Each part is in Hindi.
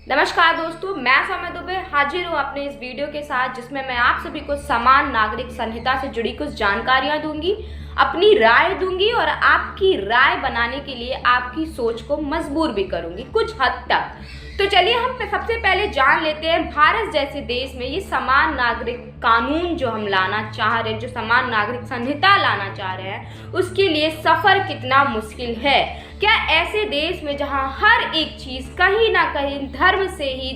नमस्कार दोस्तों, मैं सौम्या दुबे हाजिर हूँ अपने इस वीडियो के साथ, जिसमें मैं आप सभी को समान नागरिक संहिता से जुड़ी कुछ जानकारियाँ दूंगी, अपनी राय दूंगी और आपकी राय बनाने के लिए आपकी सोच को मजबूर भी करूंगी कुछ हद तक। तो चलिए हम सबसे पहले जान लेते हैं भारत जैसे देश में ये समान नागरिक कानून जो हम लाना चाह रहे हैं, जो समान नागरिक संहिता लाना चाह रहे हैं, उसके लिए सफ़र कितना मुश्किल है। क्या ऐसे देश में जहां हर एक चीज़ कहीं ना कहीं धर्म से ही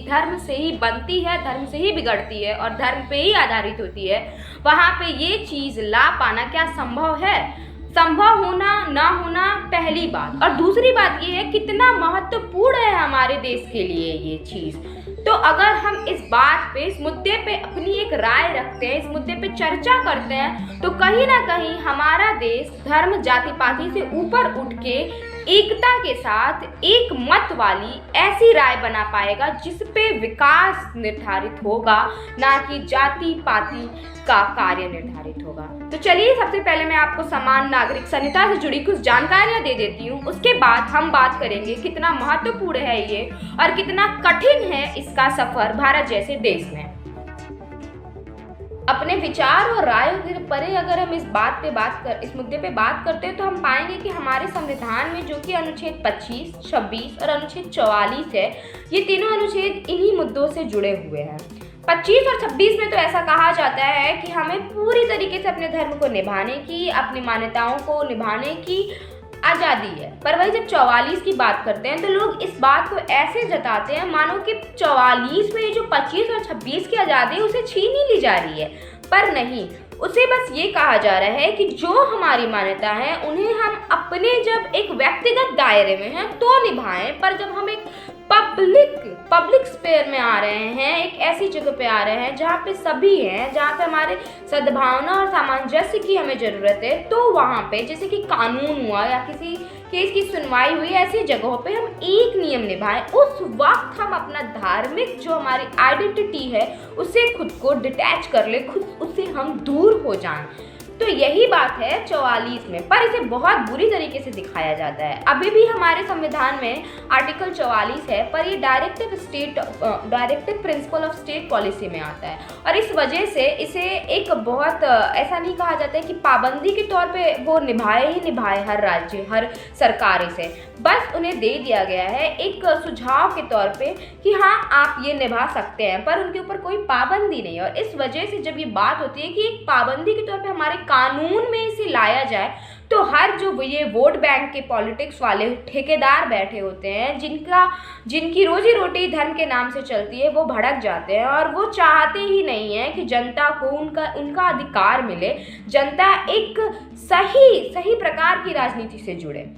बनती है, धर्म से ही बिगड़ती है और धर्म पे ही आधारित होती है, वहां पे ये चीज़ ला पाना क्या संभव है? संभव होना ना होना पहली बात, और दूसरी बात ये है कितना महत्वपूर्ण है हमारे देश के लिए ये चीज़। तो अगर हम इस बात पे, इस मुद्दे पे अपनी एक राय रखते हैं, इस मुद्दे पे चर्चा करते हैं, तो कहीं ना कहीं हमारा देश धर्म जाति पाति से ऊपर उठ के एकता के साथ एक मत वाली ऐसी राय बना पाएगा जिस पे विकास निर्धारित होगा, ना कि जाति पाति का कार्य निर्धारित होगा। तो चलिए सबसे पहले मैं आपको समान नागरिक संहिता से जुड़ी कुछ जानकारियां दे देती हूँ। उसके बाद हम बात करेंगे कितना महत्वपूर्ण है ये और कितना कठिन है इसका सफर भारत जैसे देश में। अपने विचार और रायों के परे अगर हम इस मुद्दे पे बात करते हैं, तो हम पाएंगे कि हमारे संविधान में जो कि अनुच्छेद 25, 26 और अनुच्छेद 44 है, ये तीनों अनुच्छेद इन्हीं मुद्दों से जुड़े हुए हैं। 25 और 26 में तो ऐसा कहा जाता है कि हमें पूरी तरीके से अपने धर्म को निभाने की, अपनी मान्यताओं को निभाने की आज़ादी है। पर वही जब 44 की बात करते हैं तो लोग इस बात को ऐसे जताते हैं मानो कि 44 में ये जो 25 और 26 की आज़ादी है उसे छीन ही ली जा रही है, पर नहीं। उसे बस ये कहा जा रहा है कि जो हमारी मान्यता है उन्हें हम अपने जब एक व्यक्तिगत दायरे में हैं तो निभाएं, पर जब हम एक पब्लिक स्पेयर में आ रहे हैं, एक ऐसी जगह पे आ रहे हैं जहाँ पे सभी हैं, जहाँ पे हमारे सद्भावना और सामंजस्य की हमें ज़रूरत है, तो वहाँ पे जैसे कि कानून हुआ या किसी केस की सुनवाई हुई, ऐसी जगहों पे हम एक नियम निभाएं। उस वक्त हम अपना धार्मिक जो हमारी आइडेंटिटी है उससे खुद को डिटैच कर ले, खुद उससे हम दूर हो जाएं। तो यही बात है 44 में, पर इसे बहुत बुरी तरीके से दिखाया जाता है। अभी भी हमारे संविधान में आर्टिकल 44 है, पर ये directive principle of state policy में आता है, और इस वजह से इसे एक बहुत ऐसा नहीं कहा जाता है कि पाबंदी के तौर पे वो निभाए हर राज्य, हर सरकार इसे, बस उन्हें दे दिया गया है एक सुझाव के तौर पे कि हाँ आप ये निभा सकते हैं, पर उनके ऊपर कोई पाबंदी नहीं। और इस वजह से जब ये बात होती है कि एक पाबंदी के तौर पे हमारे कानून में इसे लाया जाए, तो हर जो ये वोट बैंक के पॉलिटिक्स वाले ठेकेदार बैठे होते हैं, जिनकी रोजी रोटी धर्म के नाम से चलती है, वो भड़क जाते हैं और वो चाहते ही नहीं है कि जनता को उनका अधिकार मिले, जनता एक सही प्रकार की राजनीति से जुड़े।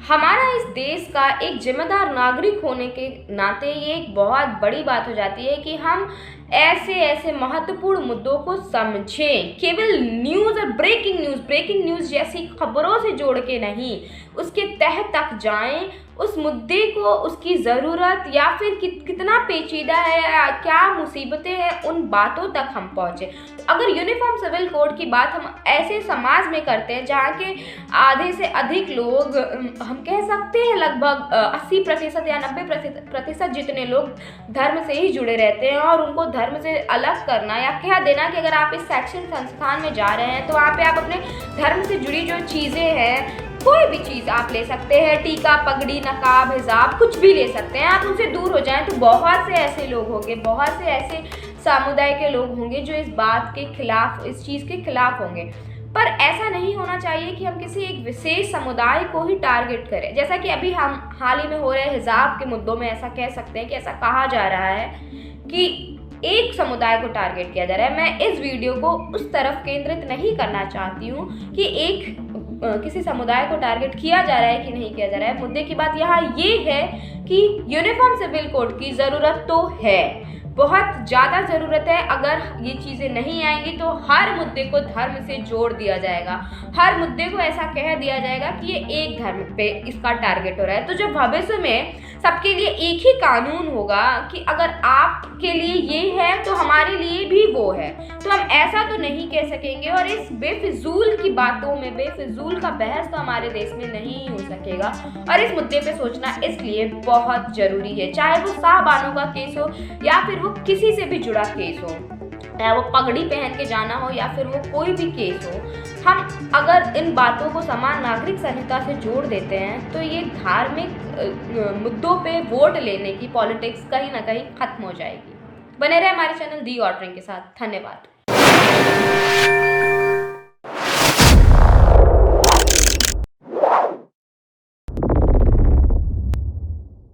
हमारा इस देश का एक जिम्मेदार नागरिक होने के नाते ये एक बहुत बड़ी बात हो जाती है कि हम ऐसे महत्वपूर्ण मुद्दों को समझें, केवल न्यूज़ और ब्रेकिंग न्यूज़ जैसी खबरों से जोड़ के नहीं, उसके तह तक जाएं, उस मुद्दे को, उसकी ज़रूरत या फिर कितना पेचीदा है या क्या मुसीबतें हैं, उन बातों तक हम पहुँचे। अगर यूनिफॉर्म सिविल कोड की बात हम ऐसे समाज में करते हैं जहाँ के आधे से अधिक लोग, हम कह सकते हैं लगभग 80% या 90% जितने लोग धर्म से ही जुड़े रहते हैं, और उनको धर्म से अलग करना या कह देना कि अगर आप इस शैक्षणिक संस्थान में जा रहे हैं तो वहाँ पे आप अपने धर्म से जुड़ी जो चीज़ें हैं, कोई भी चीज़ आप ले सकते हैं, टीका, पगड़ी, नकाब, हिजाब, कुछ भी ले सकते हैं, आप उनसे दूर हो जाएं, तो बहुत से ऐसे लोग होंगे, बहुत से ऐसे समुदाय के लोग होंगे जो इस बात के खिलाफ, इस चीज़ के खिलाफ होंगे। पर ऐसा नहीं होना चाहिए कि हम किसी एक विशेष समुदाय को ही टारगेट करें, जैसा कि अभी हम हाल ही में हो रहे हिजाब के मुद्दों में ऐसा कह सकते हैं कि ऐसा कहा जा रहा है कि एक समुदाय को टारगेट किया जा रहा है। मैं इस वीडियो को उस तरफ केंद्रित नहीं करना चाहती हूँ कि किसी समुदाय को टारगेट किया जा रहा है कि नहीं किया जा रहा है। मुद्दे की बात यहाँ ये है कि यूनिफॉर्म सिविल कोड की ज़रूरत तो है, बहुत ज़्यादा ज़रूरत है। अगर ये चीज़ें नहीं आएंगी तो हर मुद्दे को धर्म से जोड़ दिया जाएगा, हर मुद्दे को ऐसा कह दिया जाएगा कि ये एक धर्म पे इसका टारगेट हो रहा है। तो जब भविष्य में सबके लिए एक ही कानून होगा कि अगर आपके लिए ये है तो हमारे लिए भी वो है, तो हम ऐसा तो नहीं कह सकेंगे। और इस बेफिजूल की बातों में बेफिजूल का बहस तो हमारे देश में नहीं हो सकेगा। और इस मुद्दे पे सोचना इसलिए बहुत ज़रूरी है, चाहे वो साहबानों का केस हो या फिर वो किसी से भी जुड़ा केस हो, या वो पगड़ी पहन के जाना हो या फिर वो कोई भी केस हो। हम अगर इन बातों को समान नागरिक संहिता से जोड़ देते हैं तो ये धार्मिक मुद्दों पे वोट लेने की पॉलिटिक्स कहीं ना कहीं खत्म हो जाएगी। बने रहे हमारे चैनल दी ऑर्डरिंग के साथ। धन्यवाद।